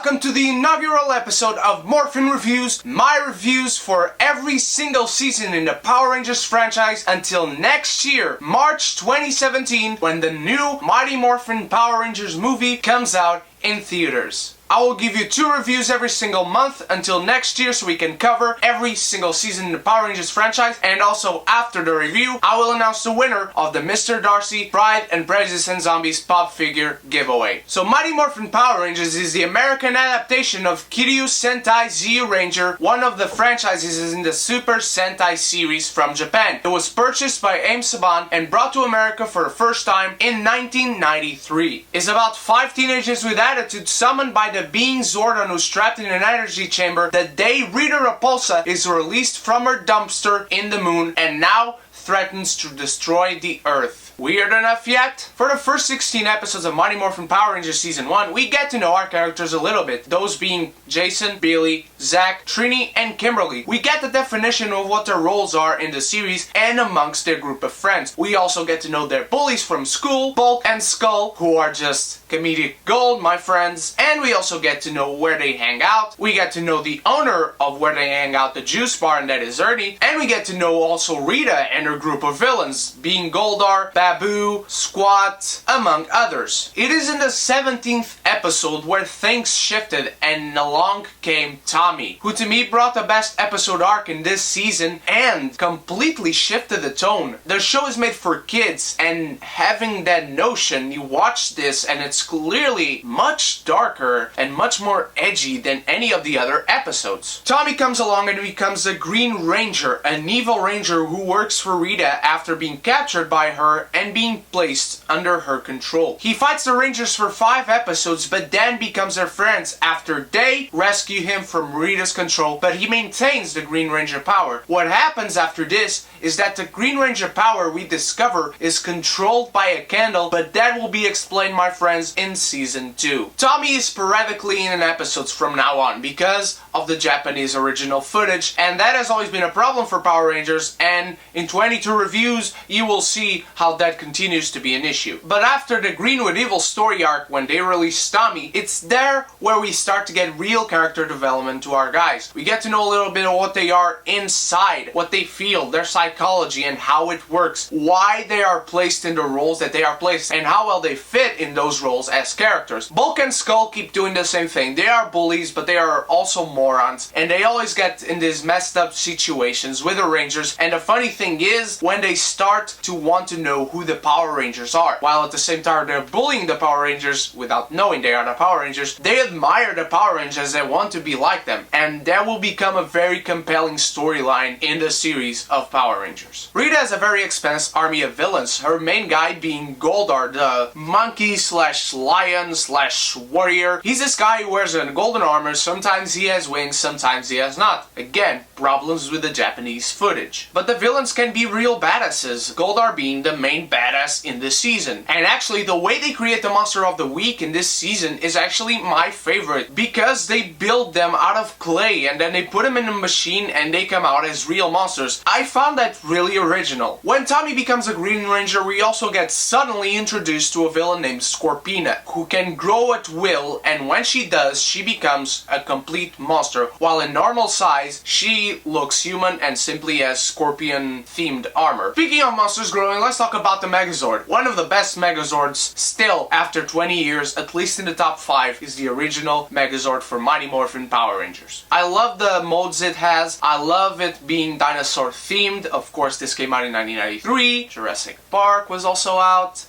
Welcome to the inaugural episode of Morphin Reviews, my reviews for every single season in the Power Rangers franchise until next year, March 2017, when the new Mighty Morphin Power Rangers movie comes out in theaters. I will give you 2 reviews every single month until next year so we can cover every single season in the Power Rangers franchise, and also after the review I will announce the winner of the Mr. Darcy Pride and Prejudice and Zombies pop figure giveaway. So Mighty Morphin Power Rangers is the American adaptation of Kiryu Sentai Zyuranger, one of the franchises in the Super Sentai series from Japan. It was purchased by AIM Saban and brought to America for the first time in 1993. It's about 5 teenagers with attitude summoned by the being Zordon, who's trapped in an energy chamber the day Rita Repulsa is released from her dumpster in the moon and now threatens to destroy the Earth. Weird enough yet? For the first 16 episodes of Mighty Morphin Power Rangers Season 1, we get to know our characters a little bit, those being Jason, Billy, Zach, Trini, and Kimberly. We get the definition of what their roles are in the series and amongst their group of friends. We also get to know their bullies from school, Bolt and Skull, who are just comedic gold, my friends. And we also get to know where they hang out. We get to know the owner of where they hang out, the juice bar, and that is Ernie. And we get to know also Rita and her group of villains, being Goldar, Babu, Squat, among others. It is in the 17th episode where things shifted and along came Tommy, who to me brought the best episode arc in this season and completely shifted the tone. The show is made for kids, and having that notion, you watch this and it's clearly much darker and much more edgy than any of the other episodes. Tommy comes along and becomes a Green Ranger, an evil ranger who works for Rita after being captured by her and being placed under her control. He fights the Rangers for 5 episodes but then becomes their friends after they rescue him from Rita's control, but he maintains the Green Ranger power. What happens after this is that the Green Ranger power we discover is controlled by a candle, but that will be explained, my friends, in Season 2. Tommy is sporadically in episodes from now on because of the Japanese original footage, and that has always been a problem for Power Rangers, and in 22 reviews you will see how that continues to be an issue. But after the Greenwood Evil story arc, when they release Tommy, it's there where we start to get real character development to our guys. We get to know a little bit of what they are inside, what they feel, their psychology and how it works, why they are placed in the roles that they are placed, and how well they fit in those roles as characters. Bulk and Skull keep doing the same thing. They are bullies, but they are also morons, and they always get in these messed up situations with the Rangers, and the funny thing is, when they start to want to know who the Power Rangers are, while at the same time they're bullying the Power Rangers without knowing they are the Power Rangers, they admire the Power Rangers and want to be like them, and that will become a very compelling storyline in the series of Power Rangers. Rita has a very expansive army of villains, her main guy being Goldar, the monkey slash lion slash warrior. He's this guy who wears a golden armor. Sometimes he has wings, sometimes he has not. Again, problems with the Japanese footage. But the villains can be real badasses, Goldar being the main badass in this season. And actually the way they create the monster of the week in this season is actually my favorite, because they build them out of clay and then they put them in a machine and they come out as real monsters. I found that really original. When Tommy becomes a Green Ranger, we also get suddenly introduced to a villain named Scorpina, who can grow at will, and when she does, she becomes a complete monster. While in normal size, she looks human and simply has scorpion themed armor. Speaking of monsters growing, let's talk about the Megazord. One of the best Megazords still after 20 years, at least in the top 5, is the original Megazord for Mighty Morphin Power Rangers. I love the modes it has. I love it being dinosaur themed. Of course, this came out in 1993. Jurassic Park was also out.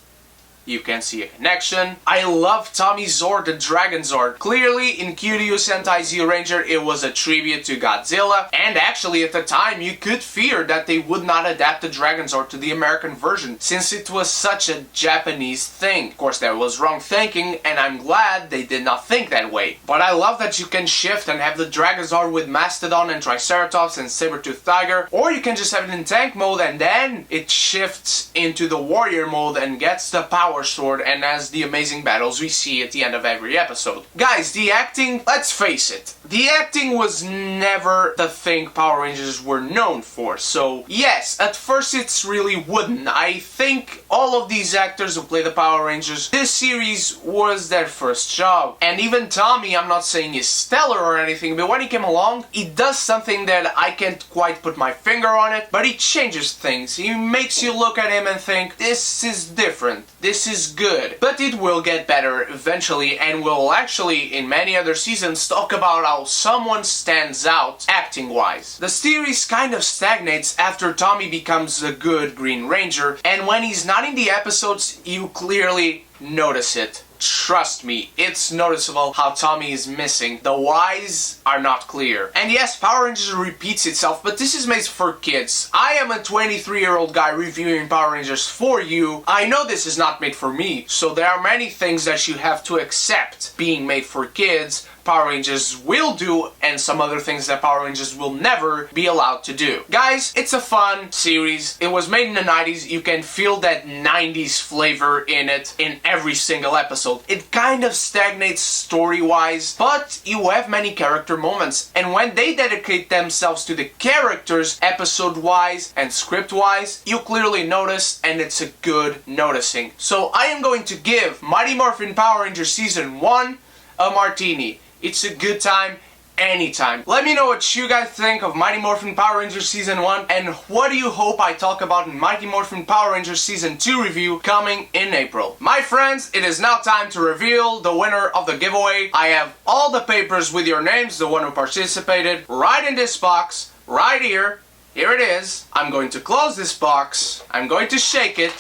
You can see a connection. I love Tommy's Zord, the Dragon Zord. Clearly, in Kiryu Sentai Zyuranger, it was a tribute to Godzilla, and actually at the time you could fear that they would not adapt the Dragon Zord to the American version, since it was such a Japanese thing. Of course, that was wrong thinking, and I'm glad they did not think that way. But I love that you can shift and have the Dragon Zord with Mastodon and Triceratops and Saber-Tooth Tiger, or you can just have it in tank mode and then it shifts into the warrior mode and gets the power Power Sword and has the amazing battles we see at the end of every episode. Guys, the acting, let's face it, the acting was never the thing Power Rangers were known for. So yes, at first it's really wooden. I think all of these actors who play the Power Rangers, this series was their first job. And even Tommy, I'm not saying he's stellar or anything, but when he came along, he does something that I can't quite put my finger on it, but he changes things. He makes you look at him and think, this is different, this is good. But it will get better eventually, and we'll actually, in many other seasons, talk about how someone stands out acting-wise. The series kind of stagnates after Tommy becomes a good Green Ranger, and when he's not in the episodes, you clearly notice it. Trust me, it's noticeable how Tommy is missing. The whys are not clear. And yes, Power Rangers repeats itself, but this is made for kids. I am a 23-year-old guy reviewing Power Rangers for you. I know this is not made for me, so there are many things that you have to accept being made for kids. Power Rangers will do, and some other things that Power Rangers will never be allowed to do. Guys, it's a fun series. It was made in the 90s. You can feel that 90s flavor in it in every single episode. It kind of stagnates story-wise, but you have many character moments. And when they dedicate themselves to the characters, episode-wise and script-wise, you clearly notice, and it's a good noticing. So I am going to give Mighty Morphin Power Rangers Season 1 a martini. It's a good time anytime. Let me know what you guys think of Mighty Morphin Power Rangers Season 1 and what do you hope I talk about in Mighty Morphin Power Rangers Season 2 review coming in April. My friends, it is now time to reveal the winner of the giveaway. I have all the papers with your names, the one who participated, right in this box, right here. Here it is. I'm going to close this box. I'm going to shake it.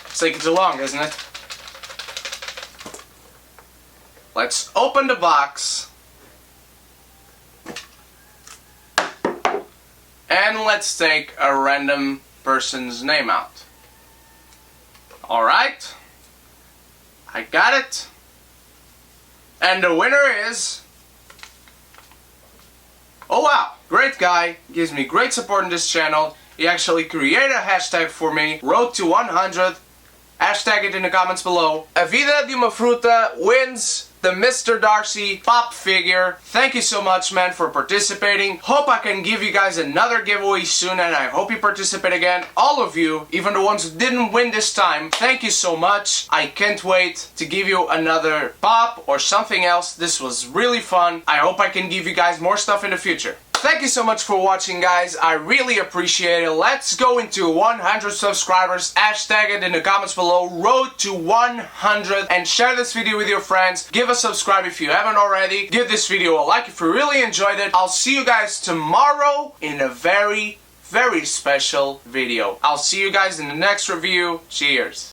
It's taking too long, isn't it? Let's open the box. And let's take a random person's name out. Alright. I got it. And the winner is... Oh wow, great guy. Gives me great support in this channel. He actually created a hashtag for me. Road to 100. Hashtag it in the comments below. A Vida de uma Fruta wins the Mr. Darcy pop figure. Thank you so much, man, for participating. Hope I can give you guys another giveaway soon, and I hope you participate again. All of you, even the ones who didn't win this time, thank you so much. I can't wait to give you another pop or something else. This was really fun. I hope I can give you guys more stuff in the future. Thank you so much for watching, guys. I really appreciate it. Let's go into 100 subscribers. Hashtag it in the comments below. Road to 100. And share this video with your friends. Give a subscribe if you haven't already. Give this video a like if you really enjoyed it. I'll see you guys tomorrow in a very, very special video. I'll see you guys in the next review. Cheers.